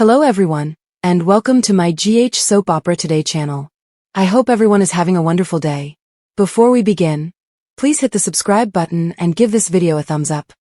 Hello everyone, and welcome to my GH Soap Opera Today channel. I hope everyone is having a wonderful day. Before we begin, please hit the subscribe button and give this video a thumbs up.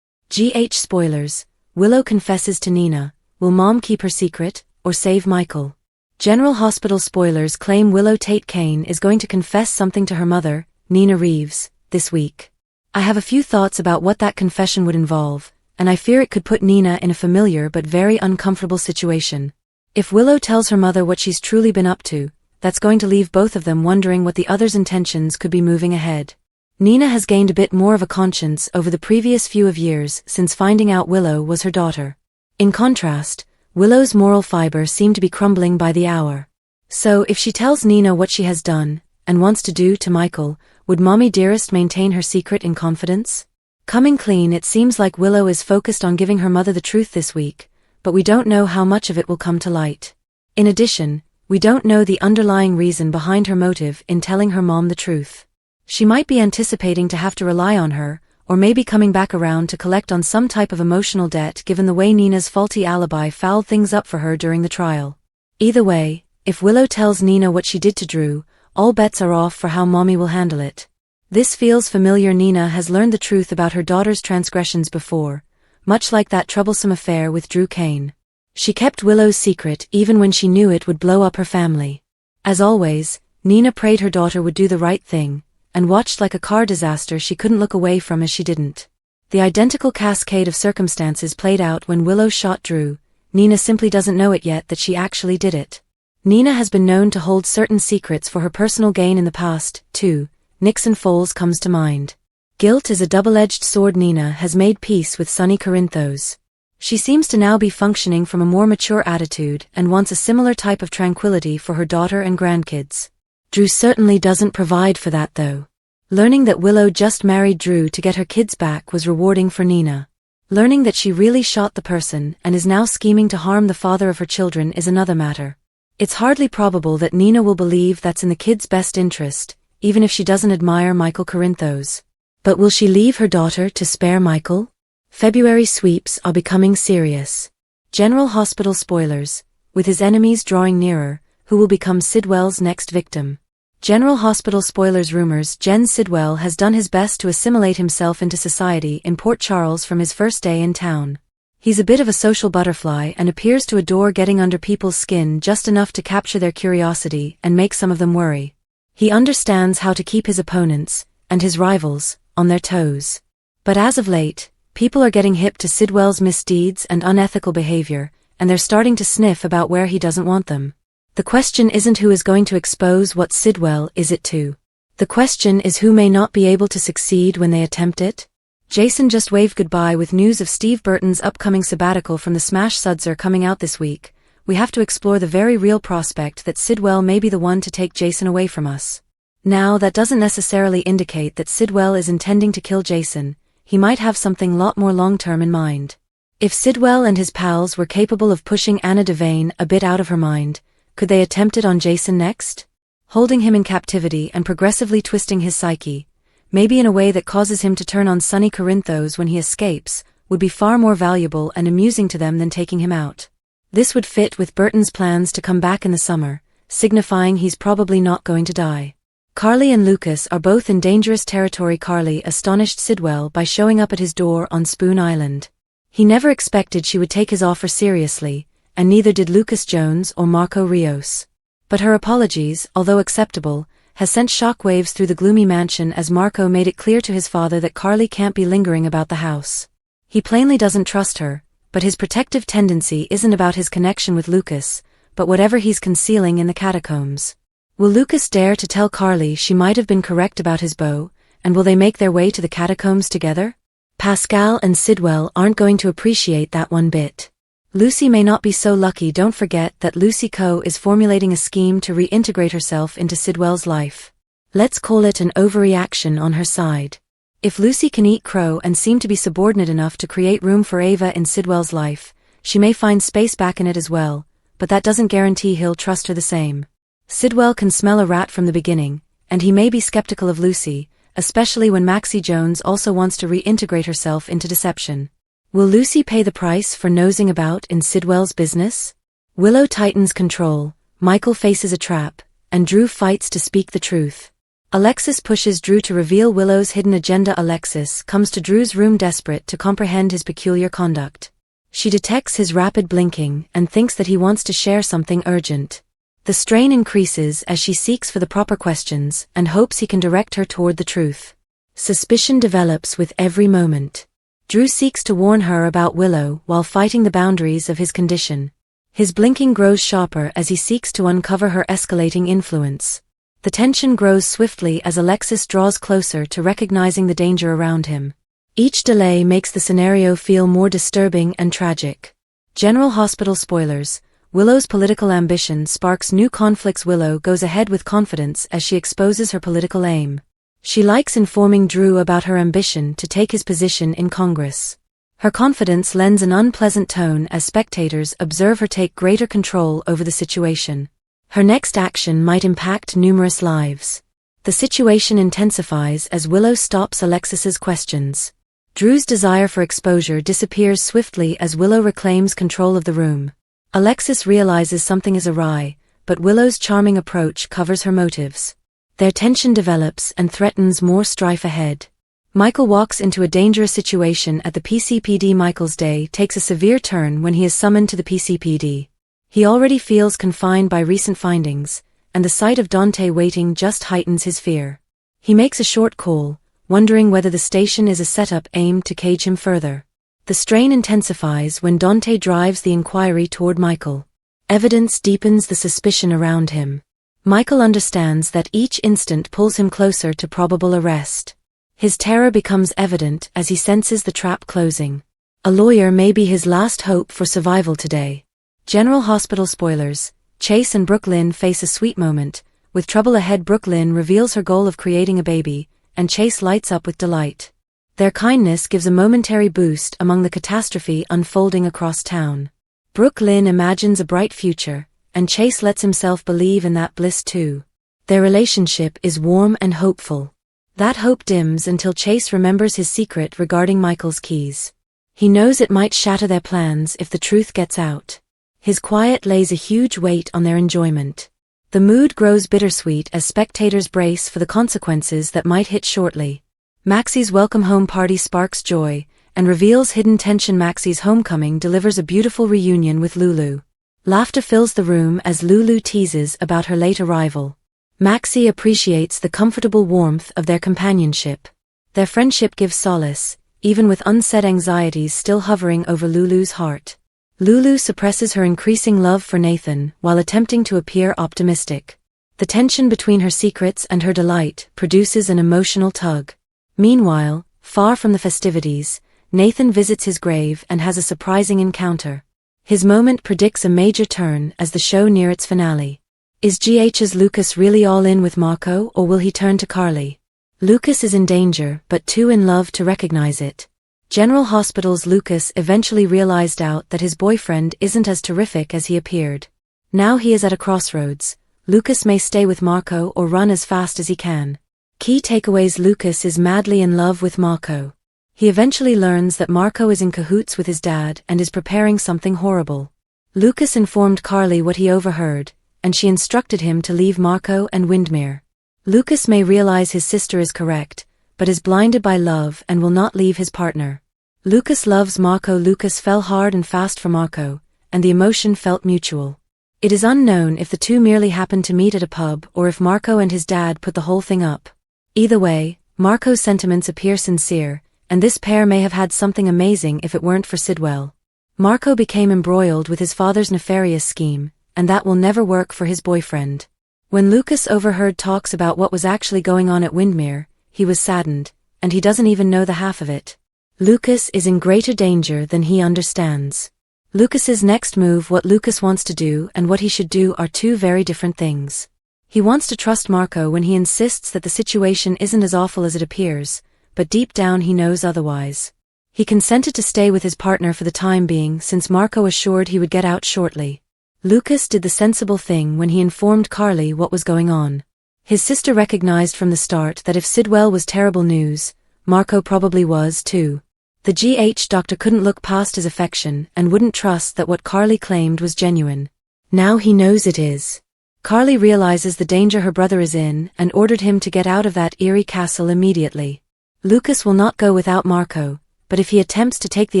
GH spoilers. Willow confesses to Nina. Will Mom keep her secret, or save Michael? General Hospital spoilers claim Willow Tate Kane is going to confess something to her mother, Nina Reeves, this week. I have a few thoughts about what that confession would involve, and I fear it could put Nina in a familiar but very uncomfortable situation. If Willow tells her mother what she's truly been up to, that's going to leave both of them wondering what the other's intentions could be moving ahead. Nina has gained a bit more of a conscience over the previous few years since finding out Willow was her daughter. In contrast, Willow's moral fiber seemed to be crumbling by the hour. So if she tells Nina what she has done, and wants to do to Michael, would Mommy Dearest maintain her secret in confidence? Coming clean, it seems like Willow is focused on giving her mother the truth this week, but we don't know how much of it will come to light. In addition, we don't know the underlying reason behind her motive in telling her mom the truth. She might be anticipating to have to rely on her, or maybe coming back around to collect on some type of emotional debt given the way Nina's faulty alibi fouled things up for her during the trial. Either way, if Willow tells Nina what she did to Drew, all bets are off for how Mommy will handle it. This feels familiar. Nina has learned the truth about her daughter's transgressions before, much like that troublesome affair with Drew Kane. She kept Willow's secret even when she knew it would blow up her family. As always, Nina prayed her daughter would do the right thing, and watched like a car disaster she couldn't look away from as she didn't. The identical cascade of circumstances played out when Willow shot Drew. Nina simply doesn't know it yet that she actually did it. Nina has been known to hold certain secrets for her personal gain in the past, too. Nixon Foles comes to mind. Guilt is a double-edged sword. Nina has made peace with Sonny Corinthos. She seems to now be functioning from a more mature attitude and wants a similar type of tranquility for her daughter and grandkids. Drew certainly doesn't provide for that though. Learning that Willow just married Drew to get her kids back was rewarding for Nina. Learning that she really shot the person and is now scheming to harm the father of her children is another matter. It's hardly probable that Nina will believe that's in the kids' best interest, even if she doesn't admire Michael Corinthos. But will she leave her daughter to spare Michael? February sweeps are becoming serious. General Hospital spoilers. With his enemies drawing nearer, who will become Sidwell's next victim? General Hospital spoilers. Rumors. Sidwell has done his best to assimilate himself into society in Port Charles from his first day in town. He's a bit of a social butterfly and appears to adore getting under people's skin just enough to capture their curiosity and make some of them worry. He understands how to keep his opponents, and his rivals, on their toes. But as of late, people are getting hip to Sidwell's misdeeds and unethical behavior, and they're starting to sniff about where he doesn't want them. The question isn't who is going to expose what Sidwell is it to. The question is who may not be able to succeed when they attempt it. Jason just waved goodbye with news of Steve Burton's upcoming sabbatical from the Smash Sudser coming out this week. We have to explore the very real prospect that Sidwell may be the one to take Jason away from us. Now, that doesn't necessarily indicate that Sidwell is intending to kill Jason. He might have something lot more long-term in mind. If Sidwell and his pals were capable of pushing Anna Devane a bit out of her mind, could they attempt it on Jason next? Holding him in captivity and progressively twisting his psyche, maybe in a way that causes him to turn on Sonny Corinthos when he escapes, would be far more valuable and amusing to them than taking him out. This would fit with Burton's plans to come back in the summer, signifying he's probably not going to die. Carly and Lucas are both in dangerous territory. Carly astonished Sidwell by showing up at his door on Spoon Island. He never expected she would take his offer seriously, and neither did Lucas Jones or Marco Rios. But her apologies, although acceptable, has sent shockwaves through the gloomy mansion as Marco made it clear to his father that Carly can't be lingering about the house. He plainly doesn't trust her, but his protective tendency isn't about his connection with Lucas, but whatever he's concealing in the catacombs. Will Lucas dare to tell Carly she might have been correct about his beau, and will they make their way to the catacombs together? Pascal and Sidwell aren't going to appreciate that one bit. Lucy may not be so lucky. Don't forget that Lucy Coe is formulating a scheme to reintegrate herself into Sidwell's life. Let's call it an overreaction on her side. If Lucy can eat crow and seem to be subordinate enough to create room for Ava in Sidwell's life, she may find space back in it as well, but that doesn't guarantee he'll trust her the same. Sidwell can smell a rat from the beginning, and he may be skeptical of Lucy, especially when Maxi Jones also wants to reintegrate herself into deception. Will Lucy pay the price for nosing about in Sidwell's business? Willow tightens control, Michael faces a trap, and Drew fights to speak the truth. Alexis pushes Drew to reveal Willow's hidden agenda. Alexis comes to Drew's room desperate to comprehend his peculiar conduct. She detects his rapid blinking and thinks that he wants to share something urgent. The strain increases as she seeks for the proper questions and hopes he can direct her toward the truth. Suspicion develops with every moment. Drew seeks to warn her about Willow while fighting the boundaries of his condition. His blinking grows sharper as he seeks to uncover her escalating influence. The tension grows swiftly as Alexis draws closer to recognizing the danger around him. Each delay makes the scenario feel more disturbing and tragic. General Hospital spoilers. Willow's political ambition sparks new conflicts. Willow goes ahead with confidence as she exposes her political aim. She likes informing Drew about her ambition to take his position in Congress. Her confidence lends an unpleasant tone as spectators observe her take greater control over the situation. Her next action might impact numerous lives. The situation intensifies as Willow stops Alexis's questions. Drew's desire for exposure disappears swiftly as Willow reclaims control of the room. Alexis realizes something is awry, but Willow's charming approach covers her motives. Their tension develops and threatens more strife ahead. Michael walks into a dangerous situation at the PCPD. Michael's day takes a severe turn when he is summoned to the PCPD. He already feels confined by recent findings, and the sight of Dante waiting just heightens his fear. He makes a short call, wondering whether the station is a setup aimed to cage him further. The strain intensifies when Dante drives the inquiry toward Michael. Evidence deepens the suspicion around him. Michael understands that each instant pulls him closer to probable arrest. His terror becomes evident as he senses the trap closing. A lawyer may be his last hope for survival today. General Hospital spoilers. Chase and Brooklyn face a sweet moment. With trouble ahead, Brooklyn reveals her goal of creating a baby, and Chase lights up with delight. Their kindness gives a momentary boost among the catastrophe unfolding across town. Brooklyn imagines a bright future, and Chase lets himself believe in that bliss too. Their relationship is warm and hopeful. That hope dims until Chase remembers his secret regarding Michael's keys. He knows it might shatter their plans if the truth gets out. His quiet lays a huge weight on their enjoyment. The mood grows bittersweet as spectators brace for the consequences that might hit shortly. Maxi's welcome home party sparks joy and reveals hidden tension. Maxi's homecoming delivers a beautiful reunion with Lulu. Laughter fills the room as Lulu teases about her late arrival. Maxi appreciates the comfortable warmth of their companionship. Their friendship gives solace, even with unsaid anxieties still hovering over Lulu's heart. Lulu suppresses her increasing love for Nathan while attempting to appear optimistic. The tension between her secrets and her delight produces an emotional tug. Meanwhile, far from the festivities, Nathan visits his grave and has a surprising encounter. His moment predicts a major turn as the show near its finale. Is GH's Lucas really all in with Marco, or will he turn to Carly? Lucas is in danger but too in love to recognize it. General Hospital's Lucas eventually realized out that his boyfriend isn't as terrific as he appeared. Now he is at a crossroads. Lucas may stay with Marco or run as fast as he can. Key takeaways: Lucas is madly in love with Marco. He eventually learns that Marco is in cahoots with his dad and is preparing something horrible. Lucas informed Carly what he overheard, and she instructed him to leave Marco and Windmere. Lucas may realize his sister is correct, but is blinded by love and will not leave his partner. Lucas loves Marco. Lucas fell hard and fast for Marco, and the emotion felt mutual. It is unknown if the two merely happened to meet at a pub or if Marco and his dad put the whole thing up. Either way, Marco's sentiments appear sincere, and this pair may have had something amazing if it weren't for Sidwell. Marco became embroiled with his father's nefarious scheme, and that will never work for his boyfriend. When Lucas overheard talks about what was actually going on at Windmere, he was saddened, and he doesn't even know the half of it. Lucas is in greater danger than he understands. Lucas's next move, what Lucas wants to do and what he should do, are two very different things. He wants to trust Marco when he insists that the situation isn't as awful as it appears, but deep down he knows otherwise. He consented to stay with his partner for the time being since Marco assured he would get out shortly. Lucas did the sensible thing when he informed Carly what was going on. His sister recognized from the start that if Sidwell was terrible news, Marco probably was too. The GH doctor couldn't look past his affection and wouldn't trust that what Carly claimed was genuine. Now he knows it is. Carly realizes the danger her brother is in and ordered him to get out of that eerie castle immediately. Lucas will not go without Marco, but if he attempts to take the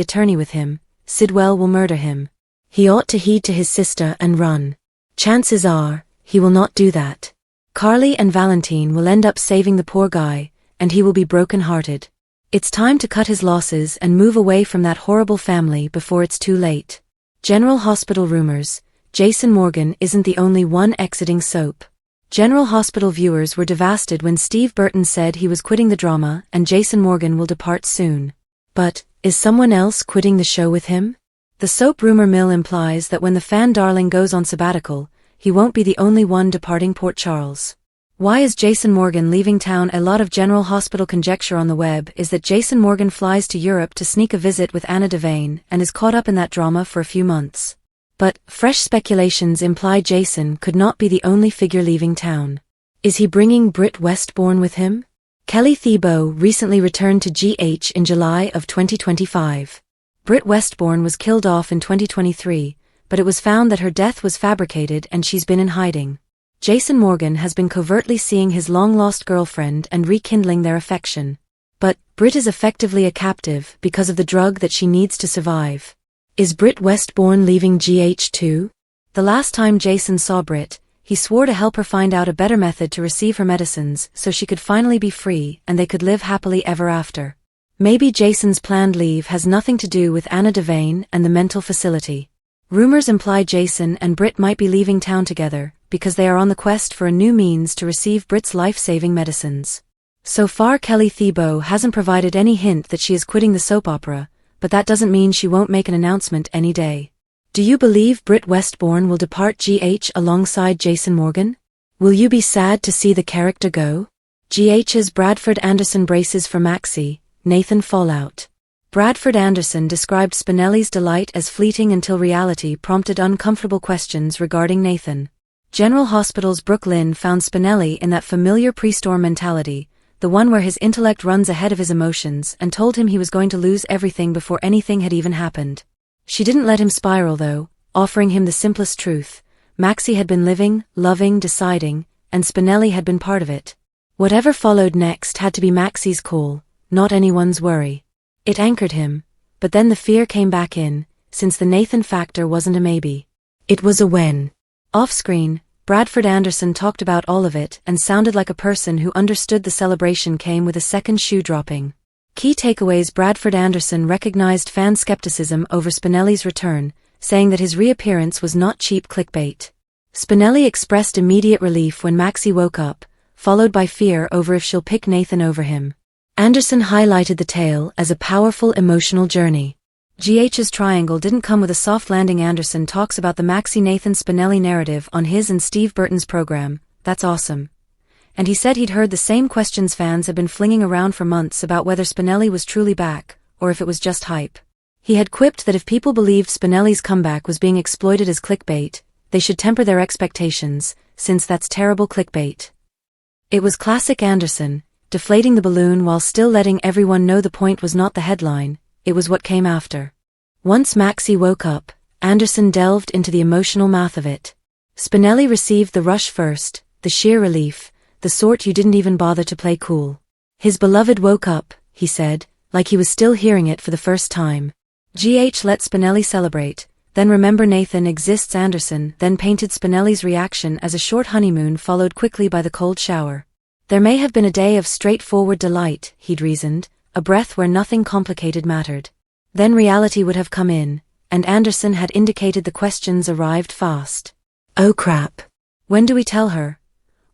attorney with him, Sidwell will murder him. He ought to heed to his sister and run. Chances are, he will not do that. Carly and Valentine will end up saving the poor guy, and he will be broken-hearted. It's time to cut his losses and move away from that horrible family before it's too late. General Hospital rumors. Jason Morgan isn't the only one exiting soap. General Hospital viewers were devastated when Steve Burton said he was quitting the drama and Jason Morgan will depart soon. But, is someone else quitting the show with him? The soap rumor mill implies that when the fan darling goes on sabbatical, he won't be the only one departing Port Charles. Why is Jason Morgan leaving town? A lot of General Hospital conjecture on the web is that Jason Morgan flies to Europe to sneak a visit with Anna Devane and is caught up in that drama for a few months. But, fresh speculations imply Jason could not be the only figure leaving town. Is he bringing Britt Westbourne with him? Kelly Thiebaud recently returned to GH in July of 2025. Britt Westbourne was killed off in 2023, but it was found that her death was fabricated and she's been in hiding. Jason Morgan has been covertly seeing his long-lost girlfriend and rekindling their affection. But, Britt is effectively a captive because of the drug that she needs to survive. Is Britt Westbourne leaving GH too? The last time Jason saw Britt, he swore to help her find out a better method to receive her medicines so she could finally be free and they could live happily ever after. Maybe Jason's planned leave has nothing to do with Anna Devane and the mental facility. Rumors imply Jason and Britt might be leaving town together because they are on the quest for a new means to receive Britt's life-saving medicines. So far Kelly Thiebaud hasn't provided any hint that she is quitting the soap opera, but that doesn't mean she won't make an announcement any day. Do you believe Britt Westbourne will depart GH alongside Jason Morgan? Will you be sad to see the character go? GH's Bradford Anderson braces for Maxi, Nathan fallout. Bradford Anderson described Spinelli's delight as fleeting until reality prompted uncomfortable questions regarding Nathan. General Hospital's Brooke Lynn found Spinelli in that familiar pre-storm mentality, the one where his intellect runs ahead of his emotions, and told him he was going to lose everything before anything had even happened. She didn't let him spiral though, offering him the simplest truth. Maxi had been living, loving, deciding, and Spinelli had been part of it. Whatever followed next had to be Maxi's call, not anyone's worry. It anchored him, but then the fear came back in, since the Nathan factor wasn't a maybe. It was a when. Off-screen, Bradford Anderson talked about all of it and sounded like a person who understood the celebration came with a second shoe dropping. Key takeaways: Bradford Anderson recognized fan skepticism over Spinelli's return, saying that his reappearance was not cheap clickbait. Spinelli expressed immediate relief when Maxi woke up, followed by fear over if she'll pick Nathan over him. Anderson highlighted the tale as a powerful emotional journey. GH's triangle didn't come with a soft landing. Anderson talks about the Maxi-Nathan-Spinelli narrative on his and Steve Burton's program. That's awesome. And he said he'd heard the same questions fans had been flinging around for months about whether Spinelli was truly back, or if it was just hype. He had quipped that if people believed Spinelli's comeback was being exploited as clickbait, they should temper their expectations, since that's terrible clickbait. It was classic Anderson, deflating the balloon while still letting everyone know the point was not the headline, it was what came after. Once Maxi woke up, Anderson delved into the emotional math of it. Spinelli received the rush first, the sheer relief, the sort you didn't even bother to play cool. His beloved woke up, he said, like he was still hearing it for the first time. GH let Spinelli celebrate, then remember Nathan exists. Anderson then painted Spinelli's reaction as a short honeymoon followed quickly by the cold shower. There may have been a day of straightforward delight, he'd reasoned, a breath where nothing complicated mattered. Then reality would have come in, and Anderson had indicated the questions arrived fast. Oh crap. When do we tell her?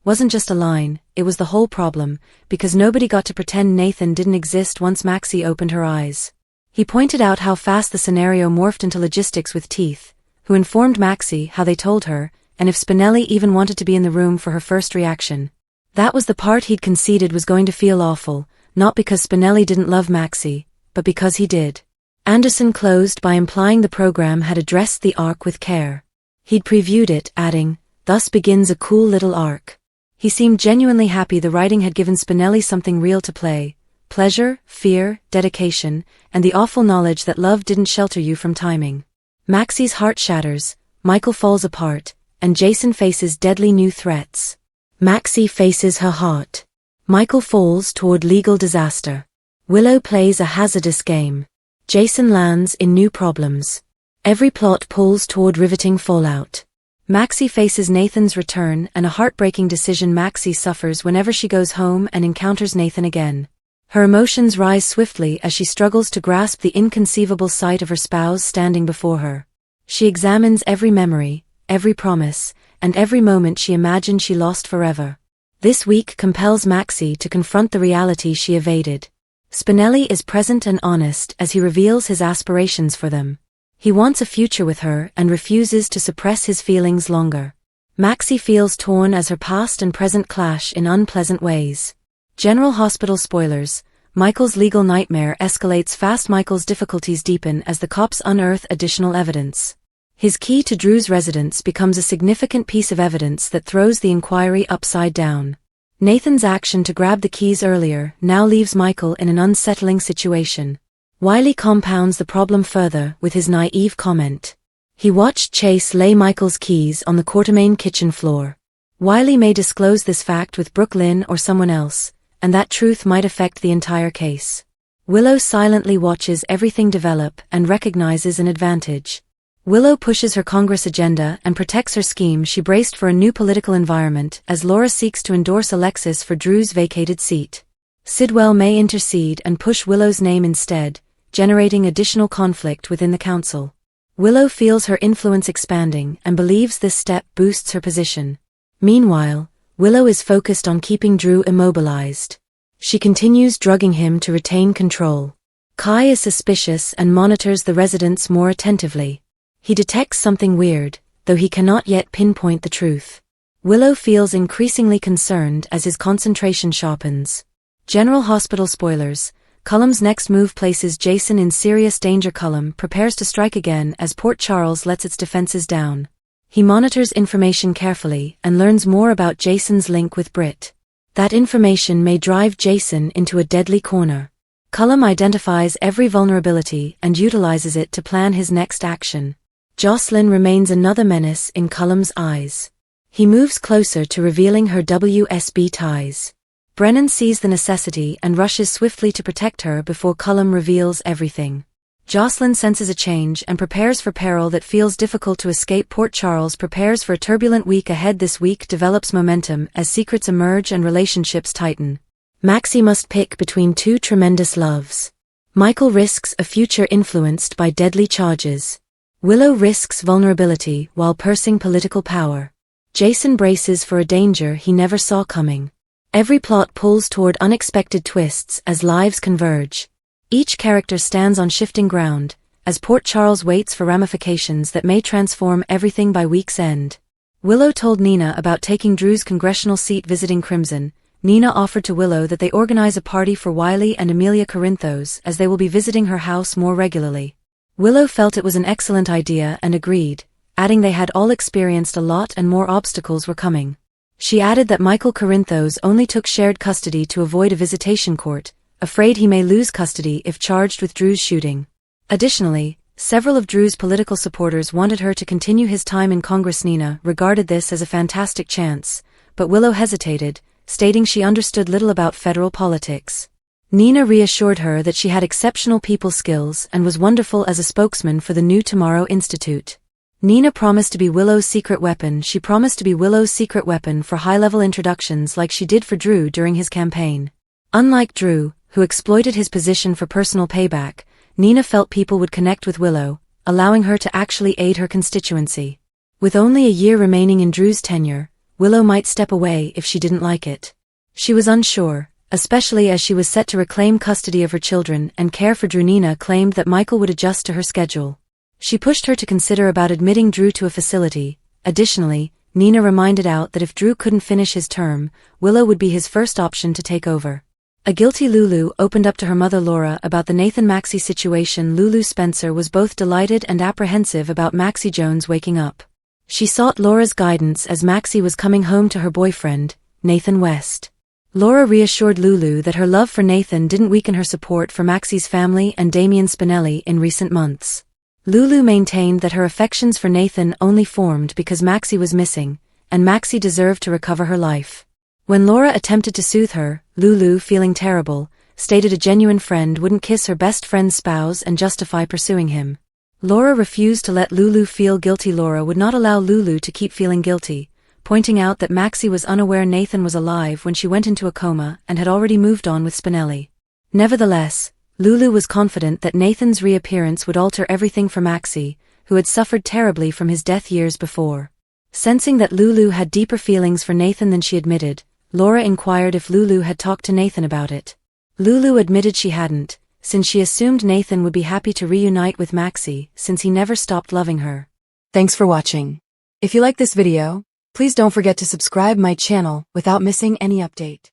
Wasn't just a line, it was the whole problem, because nobody got to pretend Nathan didn't exist once Maxi opened her eyes. He pointed out how fast the scenario morphed into logistics with Teeth, who informed Maxi how they told her, and if Spinelli even wanted to be in the room for her first reaction. That was the part he'd conceded was going to feel awful, not because Spinelli didn't love Maxi, but because he did. Anderson closed by implying the program had addressed the arc with care. He'd previewed it, adding, "Thus begins a cool little arc." He seemed genuinely happy the writing had given Spinelli something real to play, pleasure, fear, dedication, and the awful knowledge that love didn't shelter you from timing. Maxi's heart shatters, Michael falls apart, and Jason faces deadly new threats. Maxi faces her heart. Michael falls toward legal disaster. Willow plays a hazardous game. Jason lands in new problems. Every plot pulls toward riveting fallout. Maxi faces Nathan's return and a heartbreaking decision Maxi suffers whenever she goes home and encounters Nathan again. Her emotions rise swiftly as she struggles to grasp the inconceivable sight of her spouse standing before her. She examines every memory, every promise, and every moment she imagined she lost forever. This week compels Maxi to confront the reality she evaded. Spinelli is present and honest as he reveals his aspirations for them. He wants a future with her and refuses to suppress his feelings longer. Maxi feels torn as her past and present clash in unpleasant ways. General Hospital spoilers. Michael's legal nightmare escalates fast. Michael's difficulties deepen as the cops unearth additional evidence. His key to Drew's residence becomes a significant piece of evidence that throws the inquiry upside down. Nathan's action to grab the keys earlier now leaves Michael in an unsettling situation. Wiley compounds the problem further with his naive comment. He watched Chase lay Michael's keys on the Quartermain kitchen floor. Wiley may disclose this fact with Brooklyn or someone else, and that truth might affect the entire case. Willow silently watches everything develop and recognizes an advantage. Willow pushes her Congress agenda and protects her scheme. She braced for a new political environment as Laura seeks to endorse Alexis for Drew's vacated seat. Sidwell may intercede and push Willow's name instead, generating additional conflict within the council. Willow feels her influence expanding and believes this step boosts her position. Meanwhile, Willow is focused on keeping Drew immobilized. She continues drugging him to retain control. Kai is suspicious and monitors the residents more attentively. He detects something weird, though he cannot yet pinpoint the truth. Willow feels increasingly concerned as his concentration sharpens. General Hospital spoilers. Cullum's next move places Jason in serious danger. Cullum prepares to strike again as Port Charles lets its defenses down. He monitors information carefully and learns more about Jason's link with Britt. That information may drive Jason into a deadly corner. Cullum identifies every vulnerability and utilizes it to plan his next action. Jocelyn remains another menace in Cullum's eyes. He moves closer to revealing her WSB ties. Brennan sees the necessity and rushes swiftly to protect her before Cullum reveals everything. Jocelyn senses a change and prepares for peril that feels difficult to escape. Port Charles prepares for a turbulent week ahead. This week develops momentum as secrets emerge and relationships tighten. Maxi must pick between two tremendous loves. Michael risks a future influenced by deadly charges. Willow risks vulnerability while pursing political power. Jason braces for a danger he never saw coming. Every plot pulls toward unexpected twists as lives converge. Each character stands on shifting ground, as Port Charles waits for ramifications that may transform everything by week's end. Willow told Nina about taking Drew's congressional seat. Visiting Crimson, Nina offered to Willow that they organize a party for Wiley and Amelia Corinthos as they will be visiting her house more regularly. Willow felt it was an excellent idea and agreed, adding they had all experienced a lot and more obstacles were coming. She added that Michael Corinthos only took shared custody to avoid a visitation court, afraid he may lose custody if charged with Drew's shooting. Additionally, several of Drew's political supporters wanted her to continue his time in Congress. Nina regarded this as a fantastic chance, but Willow hesitated, stating she understood little about federal politics. Nina reassured her that she had exceptional people skills and was wonderful as a spokesman for the New Tomorrow Institute. Nina promised to be Willow's secret weapon. She promised to be Willow's secret weapon for high-level introductions like she did for Drew during his campaign. Unlike Drew, who exploited his position for personal payback, Nina felt people would connect with Willow, allowing her to actually aid her constituency. With only a year remaining in Drew's tenure, Willow might step away if she didn't like it. She was unsure, especially as she was set to reclaim custody of her children and care for Drew. Nina claimed that Michael would adjust to her schedule. She pushed her to consider about admitting Drew to a facility. Additionally, Nina reminded out that if Drew couldn't finish his term, Willow would be his first option to take over. A guilty Lulu opened up to her mother Laura about the Nathan Maxi situation. Lulu Spencer was both delighted and apprehensive about Maxi Jones waking up. She sought Laura's guidance as Maxi was coming home to her boyfriend, Nathan West. Laura reassured Lulu that her love for Nathan didn't weaken her support for Maxi's family and Damien Spinelli in recent months. Lulu maintained that her affections for Nathan only formed because Maxi was missing, and Maxi deserved to recover her life. When Laura attempted to soothe her, Lulu, feeling terrible, stated a genuine friend wouldn't kiss her best friend's spouse and justify pursuing him. Laura refused to let Lulu feel guilty. Laura would not allow Lulu to keep feeling guilty, pointing out that Maxi was unaware Nathan was alive when she went into a coma and had already moved on with Spinelli. Nevertheless, Lulu was confident that Nathan's reappearance would alter everything for Maxi, who had suffered terribly from his death years before. Sensing that Lulu had deeper feelings for Nathan than she admitted, Laura inquired if Lulu had talked to Nathan about it. Lulu admitted she hadn't, since she assumed Nathan would be happy to reunite with Maxi since he never stopped loving her. Thanks for watching. If you like this video, please don't forget to subscribe my channel without missing any update.